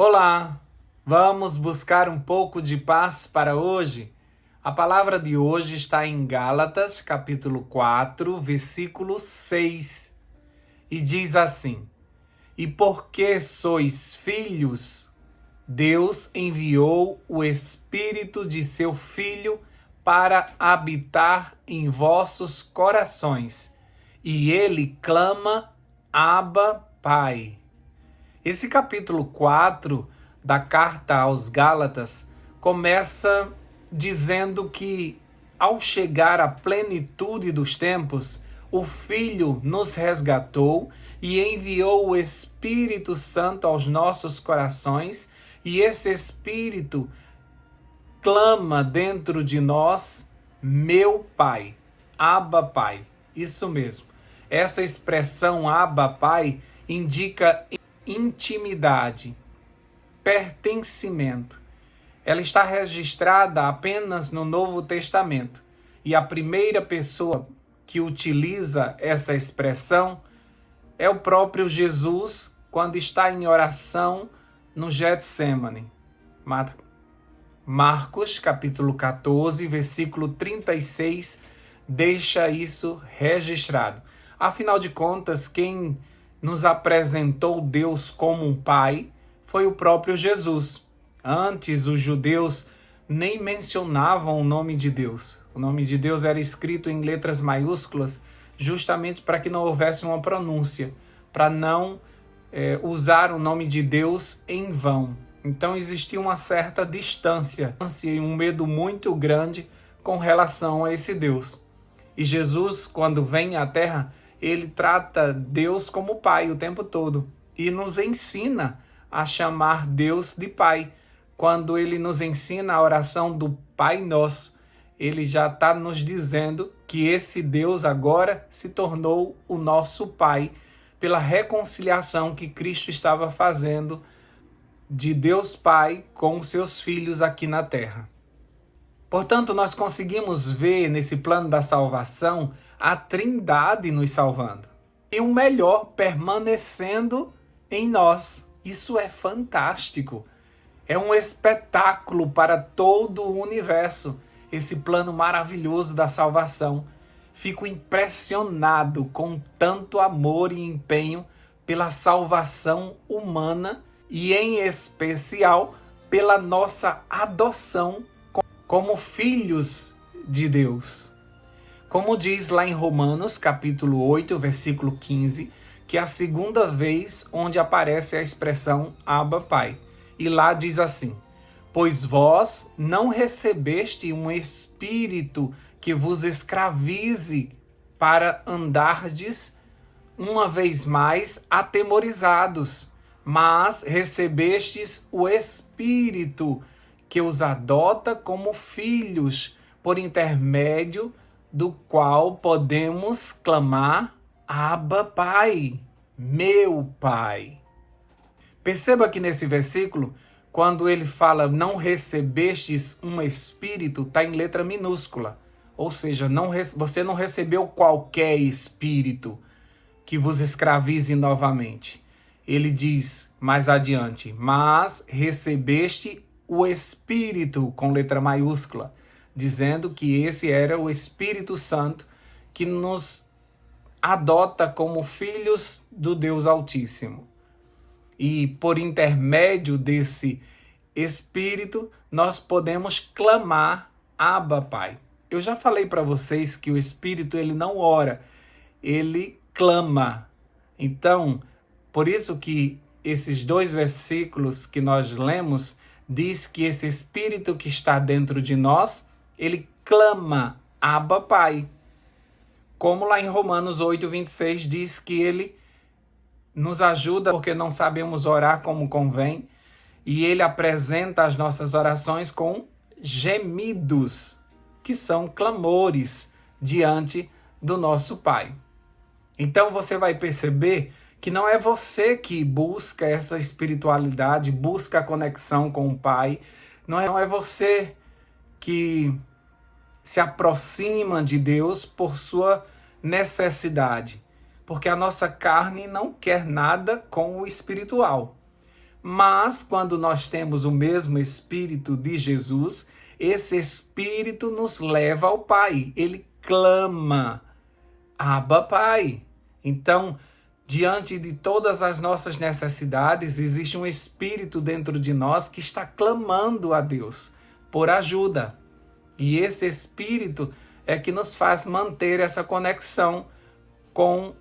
Olá, vamos buscar um pouco de paz para hoje? A palavra de hoje está em Gálatas, capítulo 4, versículo 6, e diz assim: E porque sois filhos, Deus enviou o Espírito de seu Filho para habitar em vossos corações, e ele clama, Abba, Pai. Esse capítulo 4 da carta aos Gálatas começa dizendo que, ao chegar à plenitude dos tempos, o Filho nos resgatou e enviou o Espírito Santo aos nossos corações, e esse Espírito clama dentro de nós, meu Pai, Abba Pai. Isso mesmo. Essa expressão Abba Pai indica intimidade, pertencimento. Ela está registrada apenas no Novo Testamento. E a primeira pessoa que utiliza essa expressão é o próprio Jesus, quando está em oração no Getsêmani. Marcos, capítulo 14, versículo 36, deixa isso registrado. Afinal de contas, quem nos apresentou Deus como um pai foi o próprio Jesus. Antes, os judeus nem mencionavam o nome de Deus. O nome de Deus era escrito em letras maiúsculas, justamente para que não houvesse uma pronúncia, para não usar o nome de Deus em vão. Então existia uma certa distância e um medo muito grande com relação a esse Deus. E Jesus, quando vem à Terra, ele trata Deus como Pai o tempo todo e nos ensina a chamar Deus de Pai. Quando ele nos ensina a oração do Pai Nosso, ele já está nos dizendo que esse Deus agora se tornou o nosso Pai pela reconciliação que Cristo estava fazendo de Deus Pai com seus filhos aqui na Terra. Portanto, nós conseguimos ver nesse plano da salvação a Trindade nos salvando. E o melhor, permanecendo em nós. Isso é fantástico. É um espetáculo para todo o universo, esse plano maravilhoso da salvação. Fico impressionado com tanto amor e empenho pela salvação humana e, em especial, pela nossa adoção como filhos de Deus. Como diz lá em Romanos, capítulo 8, versículo 15, que é a segunda vez onde aparece a expressão Abba Pai. E lá diz assim: Pois vós não recebeste um espírito que vos escravize para andardes uma vez mais atemorizados, mas recebestes o Espírito que os adota como filhos, por intermédio do qual podemos clamar Abba Pai, meu Pai. Perceba que nesse versículo, quando ele fala não recebestes um espírito, está em letra minúscula. Ou seja, você não recebeu qualquer espírito que vos escravize novamente. Ele diz mais adiante, mas recebeste o Espírito, com letra maiúscula, dizendo que esse era o Espírito Santo que nos adota como filhos do Deus Altíssimo. E por intermédio desse Espírito, nós podemos clamar Abba Pai. Eu já falei para vocês que o Espírito ele não ora, ele clama. Então, por isso que esses dois versículos que nós lemos diz que esse Espírito que está dentro de nós, ele clama Abba Pai. Como lá em Romanos 8, 26 diz que ele nos ajuda porque não sabemos orar como convém, e ele apresenta as nossas orações com gemidos, que são clamores diante do nosso Pai. Então você vai perceber que não é você que busca essa espiritualidade, busca a conexão com o Pai, não é você que se aproxima de Deus por sua necessidade, porque a nossa carne não quer nada com o espiritual. Mas quando nós temos o mesmo Espírito de Jesus, esse Espírito nos leva ao Pai. Ele clama, Abba, Pai. Então, diante de todas as nossas necessidades, existe um Espírito dentro de nós que está clamando a Deus por ajuda. E esse Espírito é que nos faz manter essa conexão com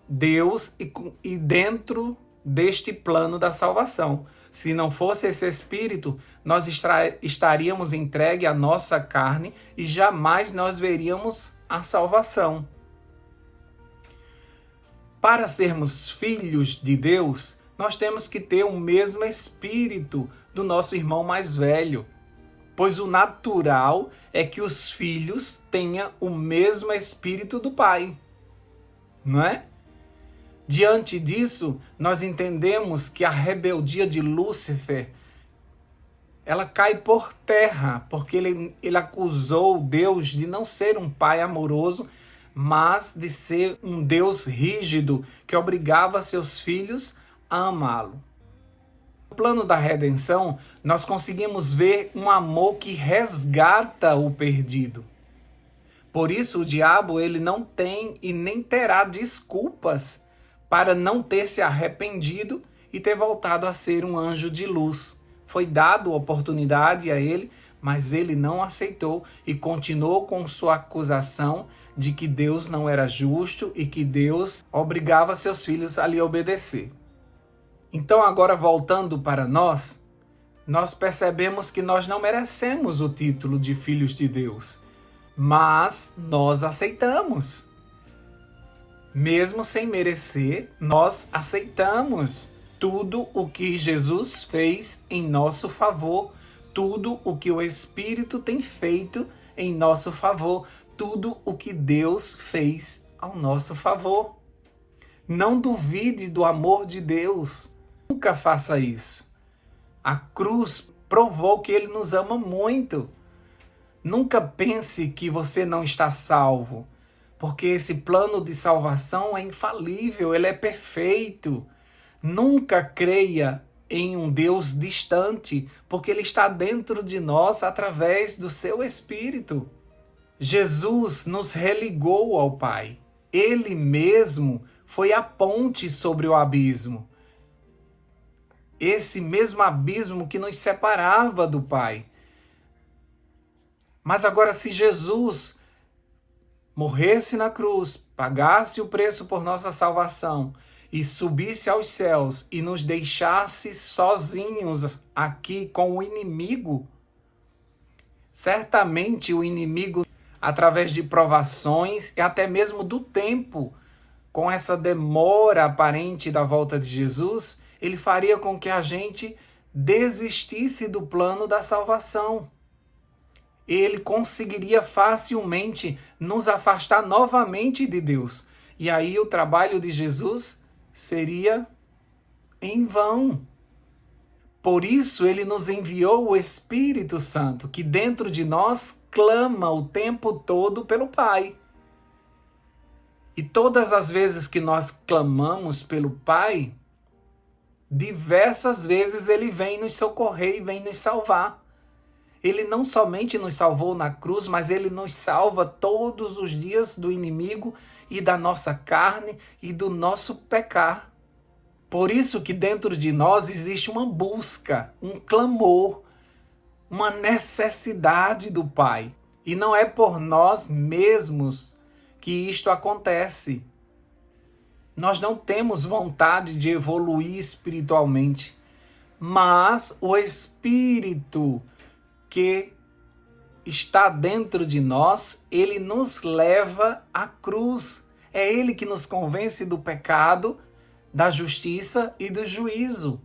Deus e dentro deste plano da salvação. Se não fosse esse Espírito, nós estaríamos entregues à nossa carne e jamais nós veríamos a salvação. Para sermos filhos de Deus, nós temos que ter o mesmo Espírito do nosso irmão mais velho, pois o natural é que os filhos tenham o mesmo Espírito do Pai, não é? Diante disso, nós entendemos que a rebeldia de Lúcifer, ela cai por terra, porque ele acusou Deus de não ser um pai amoroso, mas de ser um Deus rígido, que obrigava seus filhos a amá-lo. No plano da redenção, nós conseguimos ver um amor que resgata o perdido. Por isso, o diabo ele não tem e nem terá desculpas para não ter se arrependido e ter voltado a ser um anjo de luz. Foi dado oportunidade a ele, mas ele não aceitou e continuou com sua acusação de que Deus não era justo e que Deus obrigava seus filhos a lhe obedecer. Então, agora voltando para nós percebemos que nós não merecemos o título de filhos de Deus, mas nós aceitamos. Mesmo sem merecer, nós aceitamos tudo o que Jesus fez em nosso favor, tudo o que o Espírito tem feito em nosso favor, tudo o que Deus fez ao nosso favor. Não duvide do amor de Deus. Nunca faça isso. A cruz provou que Ele nos ama muito. Nunca pense que você não está salvo, porque esse plano de salvação é infalível, ele é perfeito. Nunca creia em um Deus distante, porque Ele está dentro de nós através do seu Espírito. Jesus nos religou ao Pai. Ele mesmo foi a ponte sobre o abismo. Esse mesmo abismo que nos separava do Pai. Mas agora, se Jesus morresse na cruz, pagasse o preço por nossa salvação e subisse aos céus e nos deixasse sozinhos aqui com o inimigo, certamente o inimigo, através de provações e até mesmo do tempo, com essa demora aparente da volta de Jesus, ele faria com que a gente desistisse do plano da salvação. Ele conseguiria facilmente nos afastar novamente de Deus. E aí o trabalho de Jesus seria em vão. Por isso ele nos enviou o Espírito Santo, que dentro de nós clama o tempo todo pelo Pai. E todas as vezes que nós clamamos pelo Pai, diversas vezes ele vem nos socorrer e vem nos salvar. Ele não somente nos salvou na cruz, mas ele nos salva todos os dias do inimigo e da nossa carne e do nosso pecar. Por isso que dentro de nós existe uma busca, um clamor, uma necessidade do Pai. E não é por nós mesmos que isto acontece. Nós não temos vontade de evoluir espiritualmente, mas o Espírito que está dentro de nós, ele nos leva à cruz. É ele que nos convence do pecado, da justiça e do juízo.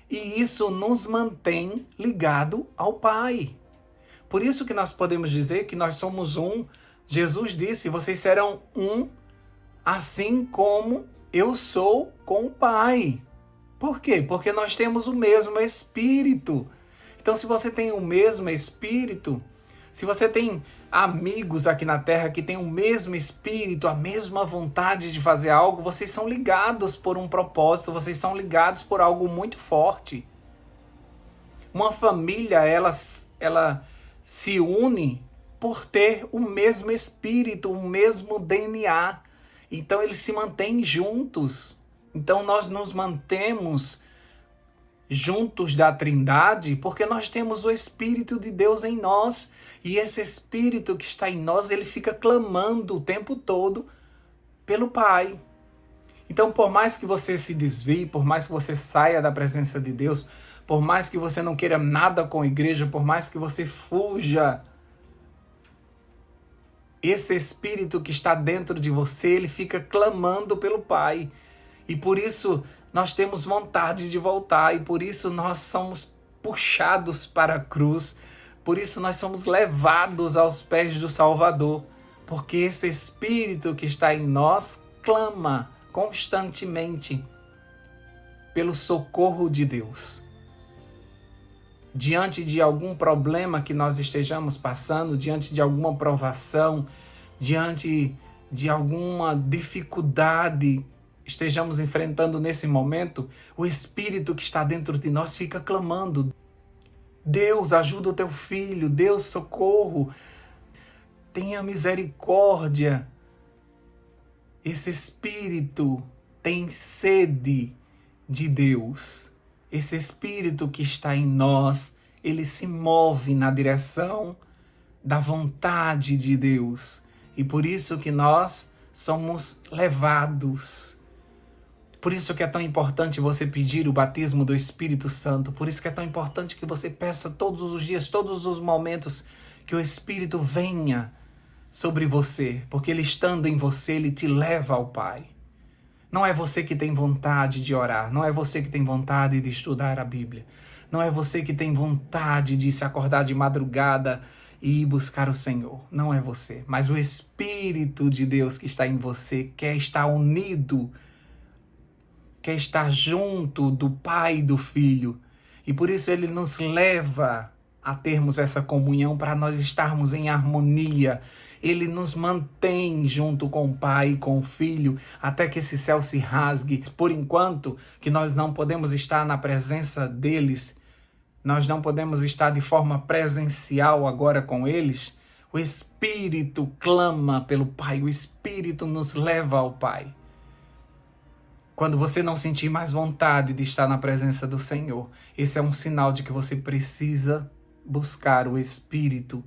E isso nos mantém ligado ao Pai. Por isso que nós podemos dizer que nós somos um. Jesus disse, vocês serão um, assim como eu sou com o Pai. Por quê? Porque nós temos o mesmo Espírito. Então, se você tem o mesmo Espírito, Se você tem amigos aqui na terra que têm o mesmo espírito, a mesma vontade de fazer algo, vocês são ligados por um propósito, vocês são ligados por algo muito forte. Uma família, ela se une por ter o mesmo espírito, o mesmo DNA. Então eles se mantêm juntos. Então nós nos mantemos juntos da Trindade porque nós temos o Espírito de Deus em nós. E esse Espírito que está em nós, ele fica clamando o tempo todo pelo Pai. Então, por mais que você se desvie, por mais que você saia da presença de Deus, por mais que você não queira nada com a igreja, por mais que você fuja, esse Espírito que está dentro de você, ele fica clamando pelo Pai. E por isso nós temos vontade de voltar, e por isso nós somos puxados para a cruz, por isso nós somos levados aos pés do Salvador, porque esse Espírito que está em nós clama constantemente pelo socorro de Deus. Diante de algum problema que nós estejamos passando, diante de alguma provação, diante de alguma dificuldade estejamos enfrentando nesse momento, o Espírito que está dentro de nós fica clamando: Deus, ajuda o teu filho, Deus, socorro, tenha misericórdia. Esse Espírito tem sede de Deus. Esse Espírito que está em nós, ele se move na direção da vontade de Deus. E por isso que nós somos levados. Por isso que é tão importante você pedir o batismo do Espírito Santo. Por isso que é tão importante que você peça todos os dias, todos os momentos, que o Espírito venha sobre você. Porque ele estando em você, ele te leva ao Pai. Não é você que tem vontade de orar. Não é você que tem vontade de estudar a Bíblia. Não é você que tem vontade de se acordar de madrugada e ir buscar o Senhor. Não é você. Mas o Espírito de Deus que está em você quer estar unido, quer estar junto do Pai e do Filho. E por isso ele nos leva a termos essa comunhão, para nós estarmos em harmonia. Ele nos mantém junto com o Pai e com o Filho, até que esse céu se rasgue. Por enquanto que nós não podemos estar na presença deles, nós não podemos estar de forma presencial agora com eles, o Espírito clama pelo Pai, o Espírito nos leva ao Pai. Quando você não sentir mais vontade de estar na presença do Senhor, esse é um sinal de que você precisa buscar o Espírito.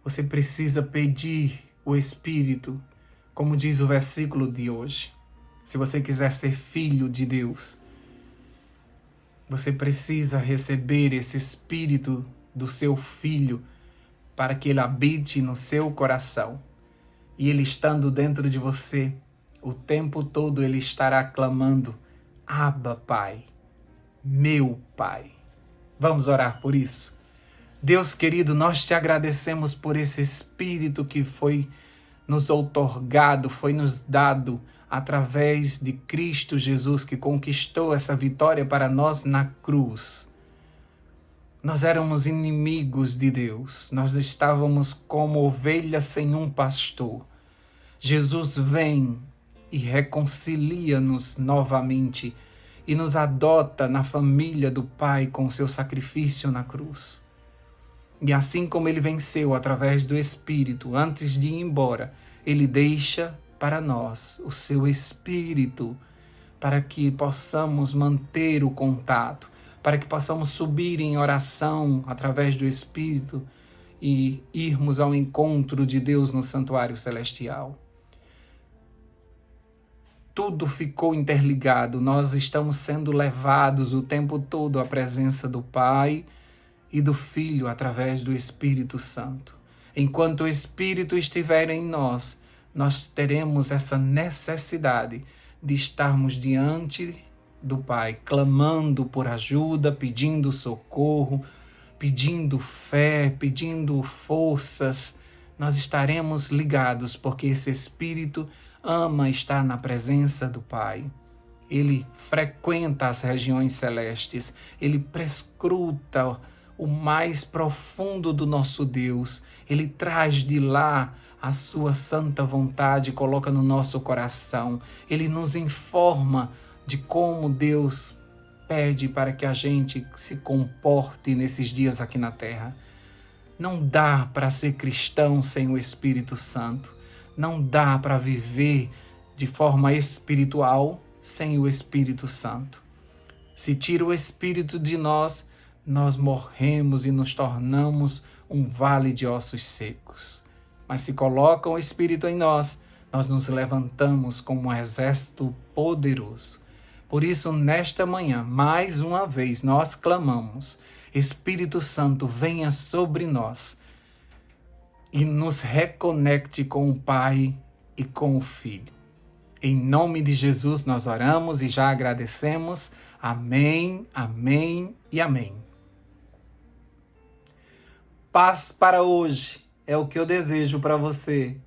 Você precisa pedir o Espírito, como diz o versículo de hoje. Se você quiser ser filho de Deus, você precisa receber esse Espírito do seu Filho para que ele habite no seu coração. E ele estando dentro de você, o tempo todo ele estará clamando: Abba, Pai, meu Pai. Vamos orar por isso? Deus querido, nós te agradecemos por esse Espírito que foi nos outorgado, foi nos dado através de Cristo Jesus, que conquistou essa vitória para nós na cruz. Nós éramos inimigos de Deus, nós estávamos como ovelhas sem um pastor. Jesus vem e reconcilia-nos novamente e nos adota na família do Pai com seu sacrifício na cruz. E assim como ele venceu através do Espírito, antes de ir embora, ele deixa para nós o seu Espírito, para que possamos manter o contato, para que possamos subir em oração através do Espírito e irmos ao encontro de Deus no santuário celestial. Tudo ficou interligado, nós estamos sendo levados o tempo todo à presença do Pai e do Filho através do Espírito Santo. Enquanto o Espírito estiver em nós, nós teremos essa necessidade de estarmos diante do Pai, clamando por ajuda, pedindo socorro, pedindo fé, pedindo forças. Nós estaremos ligados porque esse Espírito ama estar na presença do Pai. Ele frequenta as regiões celestes, ele prescruta o mais profundo do nosso Deus. Ele traz de lá a sua santa vontade, coloca no nosso coração. Ele nos informa de como Deus pede para que a gente se comporte nesses dias aqui na terra. Não dá para ser cristão sem o Espírito Santo. Não dá para viver de forma espiritual sem o Espírito Santo. Se tira o Espírito de nós, nós morremos e nos tornamos um vale de ossos secos. Mas se coloca o Espírito em nós, nós nos levantamos como um exército poderoso. Por isso, nesta manhã, mais uma vez, nós clamamos: Espírito Santo, venha sobre nós e nos reconecte com o Pai e com o Filho. Em nome de Jesus nós oramos e já agradecemos. Amém, amém e amém. Paz para hoje é o que eu desejo para você.